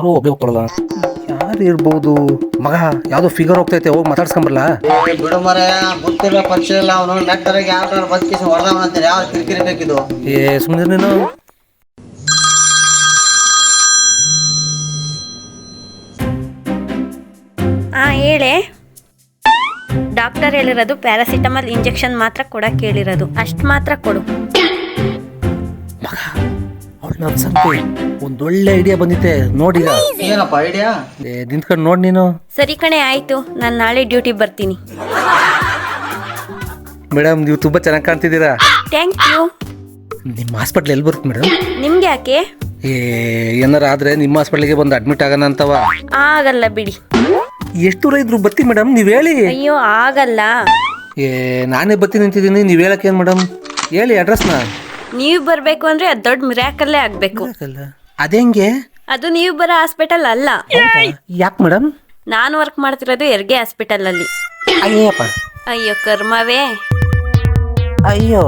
ಯಾರೋ ಒಬ್ಬೇ ಹೋಗ್ತಾರಲ್ಲ, ಯಾರು ಇರ್ಬೋದು? ಮಗ ಯಾವುದೋ ಫಿಗರ್ ಹೋಗ್ತೈತೆ, ಹೋಗಿ ಮಾತಾಡ್ಸ್ಕೊಂಬರಲ್ಲ. ಬಿಡು ಮರೆ, ಗೊತ್ತಿಲ್ಲ ಪರಿಚಯ ಇಲ್ಲ. ಅವನು ನೆಟ್ಟರಿಗೆ ಯಾವ ಬದುಕಿ ಹೊಡೆದವ ಅಂತಾರೆ. ಯಾವ ಕಿರಿಕಿರಿ ಬೇಕಿದು? ಸುಮ್ಮನೆ ನೀನು. ಹೇಳೆ. ಡಾಕ್ಟರ್ ಹೇಳಿರೋದು ಪ್ಯಾರಾಸಿಟಮಾಲ್ ಇಂಜೆಕ್ಷನ್ ಮಾತ್ರ ಕೊಡಕ್ಕೆ ಹೇಳಿರೋದು, ಅಷ್ಟು ಮಾತ್ರ ಕೊಡು. ಮಗ ಅವಳು ನಮ್ಮ ಸಂತೆ ಒಂದೊಳ್ಳೆ ಐಡಿಯಾ ಬಂದಿತ್ತೆ ನೋಡೀಗ. ಏನಪ್ಪ ಐಡಿಯಾ? ನಿಂತ್ಕೊಂಡು ನೋಡಿ ನೀನು. ಸರಿ ಕಣೆ, ಆಯಿತು. ನಾನು ನಾಳೆ ಡ್ಯೂಟಿ ಬರ್ತೀನಿ. ಮೇಡಮ್ ನೀವು ತುಂಬ ಚೆನ್ನಾಗಿ ಕಾಣ್ತಿದ್ದೀರಾ. Thank you. ನಿಮ್ಮ ಹಾಸ್ಪಿಟ್ಲ್ ಎಲ್ಲಿ ಬರುತ್ತೆ ಮೇಡಮ್? ನಿಮ್ಗೆ ಯಾಕೆ? ಏನಾರ ಆದರೆ ನಿಮ್ಮ ಹಾಸ್ಪಿಟ್ಲಿಗೆ ಬಂದು ಅಡ್ಮಿಟ್ ಆಗೋಣ ಅಂತವ. ಆಗಲ್ಲ ಬಿಡಿ. ಎಷ್ಟು ದೂರ ಇದ್ರು ಬರ್ತೀನಿ ಮೇಡಮ್, ನೀವು ಹೇಳಿ. ಅಯ್ಯೋ ಆಗಲ್ಲ. ನಾನೇ ಬರ್ತೀನಿ ನಿಂತಿದ್ದೀನಿ, ನೀವು ಹೇಳಕ್ಕೆ ಏನು ಮೇಡಮ್? ಹೇಳಿ ಅಡ್ರೆಸ್ನ. ನೀವು ಬರಬೇಕು ಅಂದರೆ ಅದು ದೊಡ್ಡ ಮಿರಾಕಲ್ಲೇ ಆಗಬೇಕು. ಅದೇಂಗೆ? ಅದು ನೀವು ಬರೋ ಹಾಸ್ಪಿಟಲ್ ಅಲ್ಲ. ಯಾಕೆ ಮೇಡಮ್? ನಾನು ವರ್ಕ್ ಮಾಡ್ತಿರೋದು ಹೆರಿಗೆ ಹಾಸ್ಪಿಟಲಲ್ಲಿ. ಅಯ್ಯಪ್ಪ. ಅಯ್ಯೋ ಕರ್ಮವೇ. ಅಯ್ಯೋ